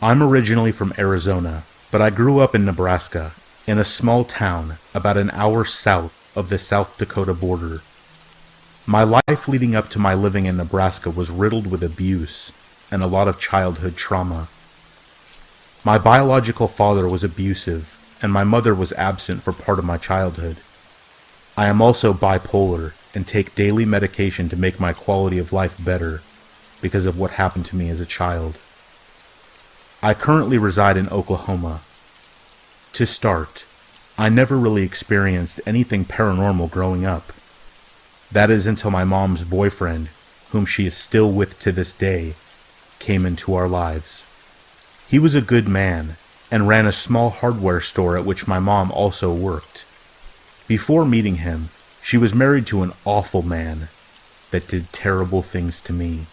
I'm originally from Arizona, but I grew up in Nebraska, in a small town about an hour south of the South Dakota border. My life leading up to my living in Nebraska was riddled with abuse and a lot of childhood trauma. My biological father was abusive, and my mother was absent for part of my childhood. I am also bipolar and take daily medication to make my quality of life better because of what happened to me as a child. I currently reside in Oklahoma. To start, I never really experienced anything paranormal growing up. That is until my mom's boyfriend, whom she is still with to this day, came into our lives. He was a good man and ran a small hardware store at which my mom also worked. Before meeting him, she was married to an awful man that did terrible things to me,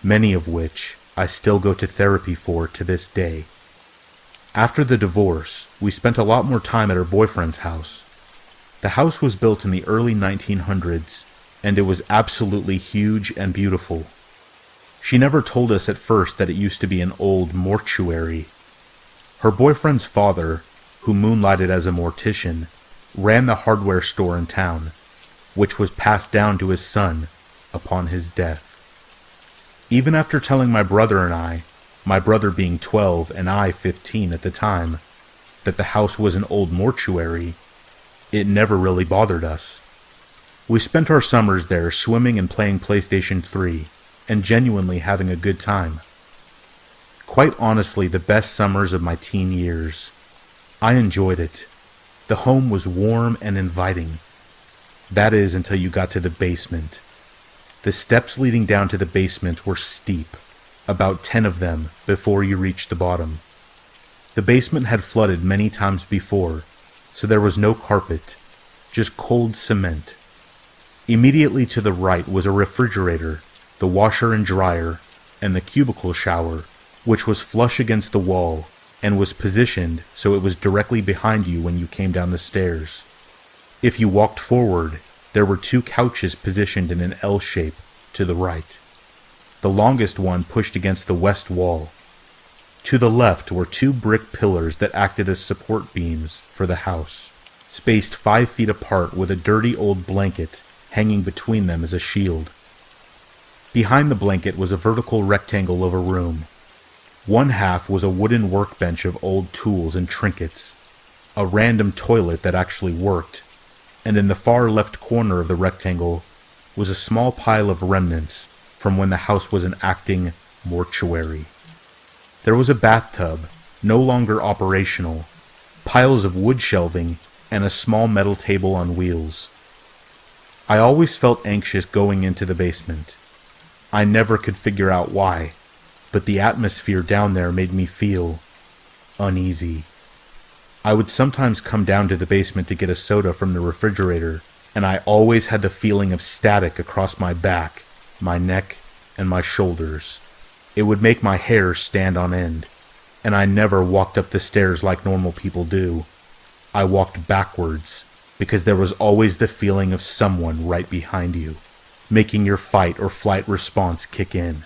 many of which I still go to therapy for to this day. After the divorce, we spent a lot more time at her boyfriend's house. The house was built in the early 1900s, and it was absolutely huge and beautiful. She never told us at first that it used to be an old mortuary. Her boyfriend's father, who moonlighted as a mortician, ran the hardware store in town, which was passed down to his son upon his death. Even after telling my brother and I, my brother being 12 and I 15 at the time, that the house was an old mortuary, it never really bothered us. We spent our summers there swimming and playing PlayStation 3, and genuinely having a good time. Quite honestly, the best summers of my teen years. I enjoyed it. The home was warm and inviting. That is, until you got to the basement. The steps leading down to the basement were steep, about 10 of them before you reached the bottom. The basement had flooded many times before, so there was no carpet, just cold cement. Immediately to the right was a refrigerator, the washer and dryer, and the cubicle shower, which was flush against the wall and was positioned so it was directly behind you when you came down the stairs. If you walked forward, there were 2 couches positioned in an L shape to the right. The longest one pushed against the west wall. To the left were 2 brick pillars that acted as support beams for the house, spaced 5 feet apart with a dirty old blanket hanging between them as a shield. Behind the blanket was a vertical rectangle of a room. One half was a wooden workbench of old tools and trinkets, a random toilet that actually worked, and in the far left corner of the rectangle was a small pile of remnants from when the house was an acting mortuary. There was a bathtub, no longer operational, piles of wood shelving, and a small metal table on wheels. I always felt anxious going into the basement. I never could figure out why, but the atmosphere down there made me feel uneasy. I would sometimes come down to the basement to get a soda from the refrigerator, and I always had the feeling of static across my back, my neck, and my shoulders. It would make my hair stand on end, and I never walked up the stairs like normal people do. I walked backwards, because there was always the feeling of someone right behind you, making your fight or flight response kick in.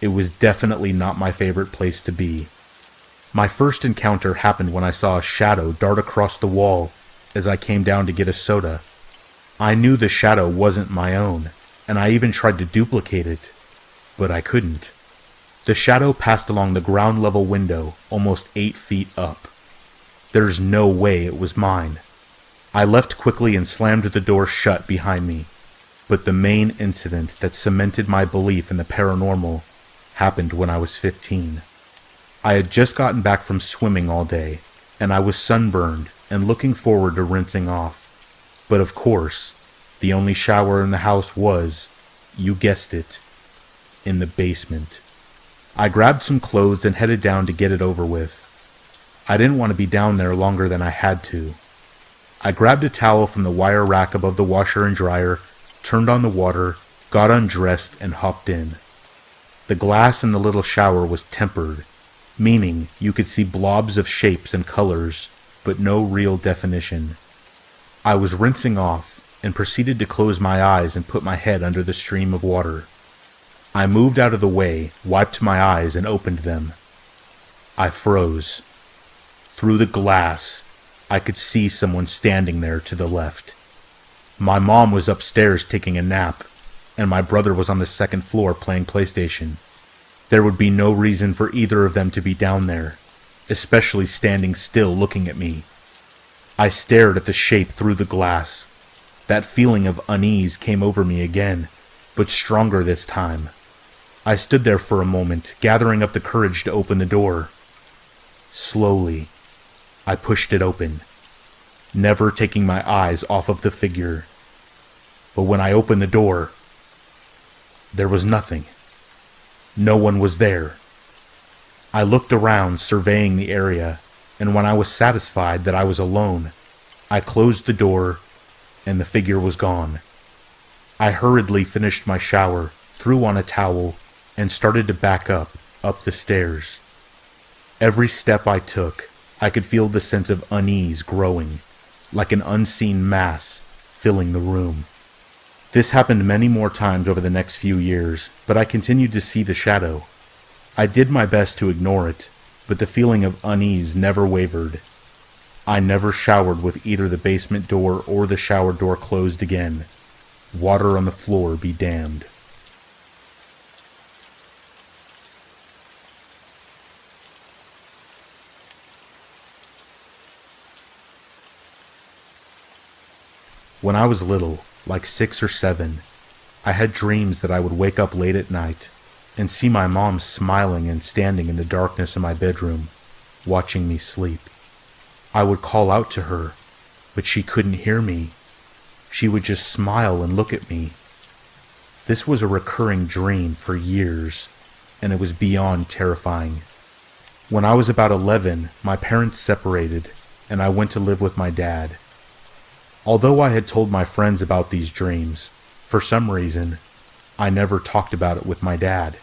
It was definitely not my favorite place to be. My first encounter happened when I saw a shadow dart across the wall as I came down to get a soda. I knew the shadow wasn't my own, and I even tried to duplicate it, but I couldn't. The shadow passed along the ground level window almost 8 feet up. There's no way it was mine. I left quickly and slammed the door shut behind me, but the main incident that cemented my belief in the paranormal happened when I was 15. I had just gotten back from swimming all day, and I was sunburned and looking forward to rinsing off. But of course, the only shower in the house was, you guessed it, in the basement. I grabbed some clothes and headed down to get it over with. I didn't want to be down there longer than I had to. I grabbed a towel from the wire rack above the washer and dryer, turned on the water, got undressed, and hopped in. The glass in the little shower was tempered, meaning you could see blobs of shapes and colors, but no real definition. I was rinsing off and proceeded to close my eyes and put my head under the stream of water. I moved out of the way, wiped my eyes, and opened them. I froze. Through the glass, I could see someone standing there to the left. My mom was upstairs taking a nap, and my brother was on the second floor playing PlayStation. There would be no reason for either of them to be down there, especially standing still looking at me. I stared at the shape through the glass. That feeling of unease came over me again, but stronger this time. I stood there for a moment, gathering up the courage to open the door. Slowly, I pushed it open, never taking my eyes off of the figure. But when I opened the door, there was nothing. No one was there. I looked around, surveying the area, and when I was satisfied that I was alone, I closed the door, and the figure was gone. I hurriedly finished my shower, threw on a towel, and started to back up the stairs. Every step I took, I could feel the sense of unease growing, like an unseen mass filling the room. This happened many more times over the next few years, but I continued to see the shadow. I did my best to ignore it, but the feeling of unease never wavered. I never showered with either the basement door or the shower door closed again. Water on the floor be damned. When I was little, like 6 or 7, I had dreams that I would wake up late at night and see my mom smiling and standing in the darkness of my bedroom, watching me sleep. I would call out to her, but she couldn't hear me. She would just smile and look at me. This was a recurring dream for years, and it was beyond terrifying. When I was about 11, my parents separated, and I went to live with my dad. Although I had told my friends about these dreams, for some reason, I never talked about it with my dad,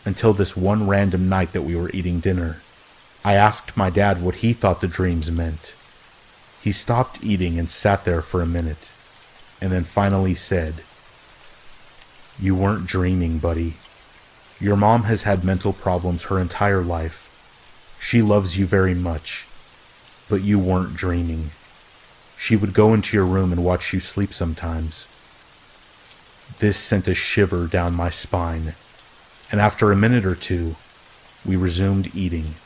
until this one random night that we were eating dinner. I asked my dad what he thought the dreams meant. He stopped eating and sat there for a minute, and then finally said, "You weren't dreaming, buddy. Your mom has had mental problems her entire life. She loves you very much, but you weren't dreaming. She would go into your room and watch you sleep sometimes." This sent a shiver down my spine, and after a minute or two, we resumed eating.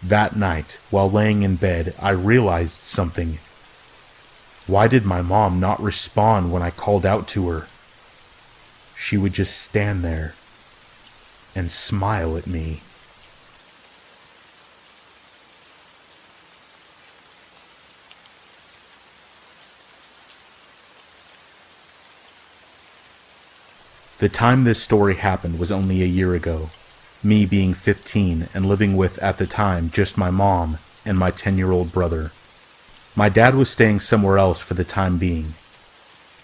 That night, while laying in bed, I realized something. Why did my mom not respond when I called out to her? She would just stand there and smile at me. The time this story happened was only a year ago, me being 15 and living with, at the time, just my mom and my 10-year-old brother. My dad was staying somewhere else for the time being.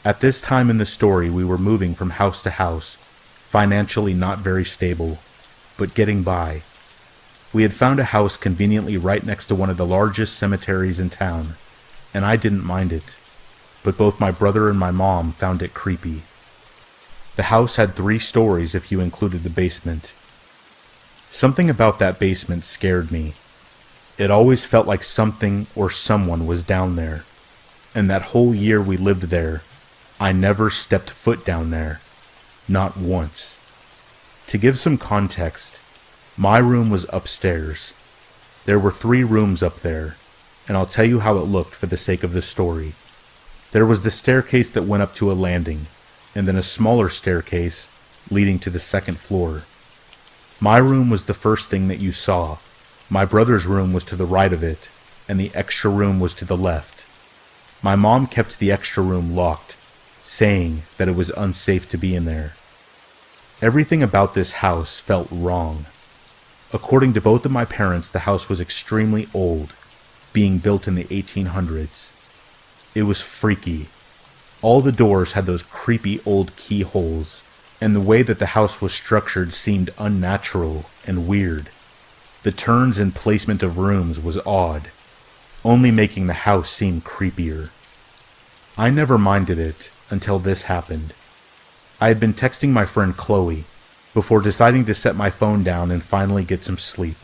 At this time in the story, we were moving from house to house, financially not very stable, but getting by. We had found a house conveniently right next to one of the largest cemeteries in town, and I didn't mind it, but both my brother and my mom found it creepy. The house had 3 stories if you included the basement. Something about that basement scared me. It always felt like something or someone was down there, and that whole year we lived there, I never stepped foot down there. Not once. To give some context, my room was upstairs. There were 3 rooms up there, and I'll tell you how it looked for the sake of the story. There was the staircase that went up to a landing, and then a smaller staircase leading to the second floor. My room was the first thing that you saw. My brother's room was to the right of it, and the extra room was to the left. My mom kept the extra room locked, saying that it was unsafe to be in there. Everything about this house felt wrong. According to both of my parents, the house was extremely old, being built in the 1800s. It was freaky. All the doors had those creepy old keyholes, and the way that the house was structured seemed unnatural and weird. The turns and placement of rooms was odd, only making the house seem creepier. I never minded it until this happened. I had been texting my friend Chloe before deciding to set my phone down and finally get some sleep.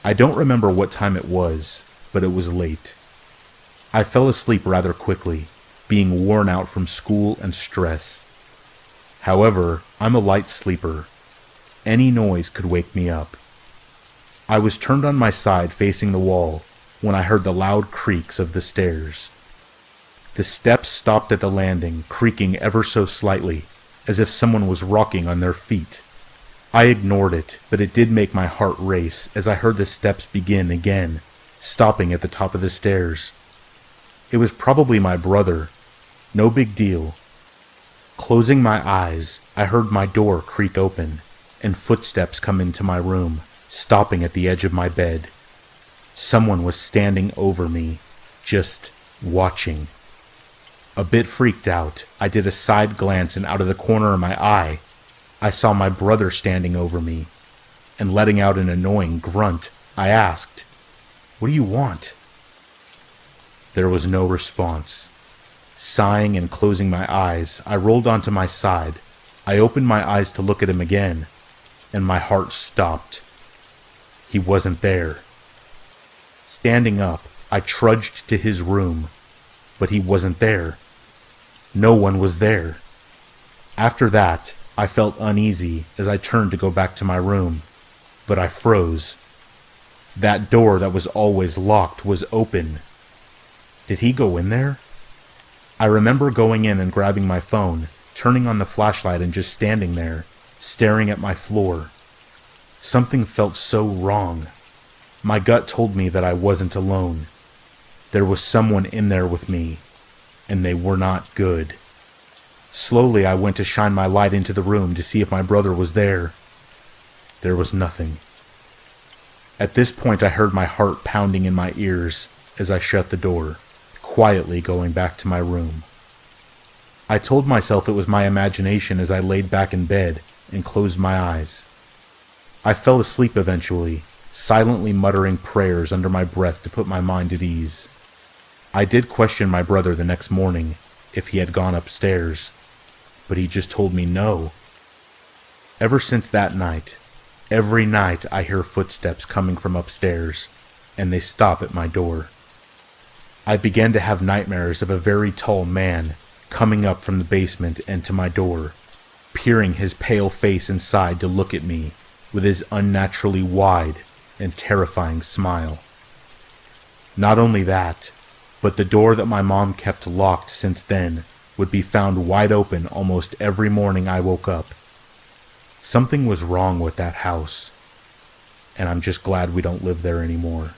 I don't remember what time it was, but it was late. I fell asleep rather quickly, being worn out from school and stress. However, I'm a light sleeper. Any noise could wake me up. I was turned on my side facing the wall when I heard the loud creaks of the stairs. The steps stopped at the landing, creaking ever so slightly, as if someone was rocking on their feet. I ignored it, but it did make my heart race as I heard the steps begin again, stopping at the top of the stairs. It was probably my brother. No big deal. Closing my eyes, I heard my door creak open, and footsteps come into my room, stopping at the edge of my bed. Someone was standing over me, just watching. A bit freaked out, I did a side glance, and out of the corner of my eye, I saw my brother standing over me, and letting out an annoying grunt, I asked, "What do you want?" There was no response. Sighing and closing my eyes, I rolled onto my side. I opened my eyes to look at him again, and my heart stopped. He wasn't there. Standing up, I trudged to his room, but he wasn't there. No one was there. After that, I felt uneasy as I turned to go back to my room, but I froze. That door that was always locked was open. Did he go in there? I remember going in and grabbing my phone, turning on the flashlight and just standing there, staring at my floor. Something felt so wrong. My gut told me that I wasn't alone. There was someone in there with me, and they were not good. Slowly I went to shine my light into the room to see if my brother was there. There was nothing. At this point I heard my heart pounding in my ears as I shut the door, quietly going back to my room. I told myself it was my imagination as I laid back in bed and closed my eyes. I fell asleep eventually, silently muttering prayers under my breath to put my mind at ease. I did question my brother the next morning if he had gone upstairs, but he just told me no. Ever since that night, every night I hear footsteps coming from upstairs, and they stop at my door. I began to have nightmares of a very tall man coming up from the basement and to my door, peering his pale face inside to look at me with his unnaturally wide and terrifying smile. Not only that, but the door that my mom kept locked since then would be found wide open almost every morning I woke up. Something was wrong with that house, and I'm just glad we don't live there anymore.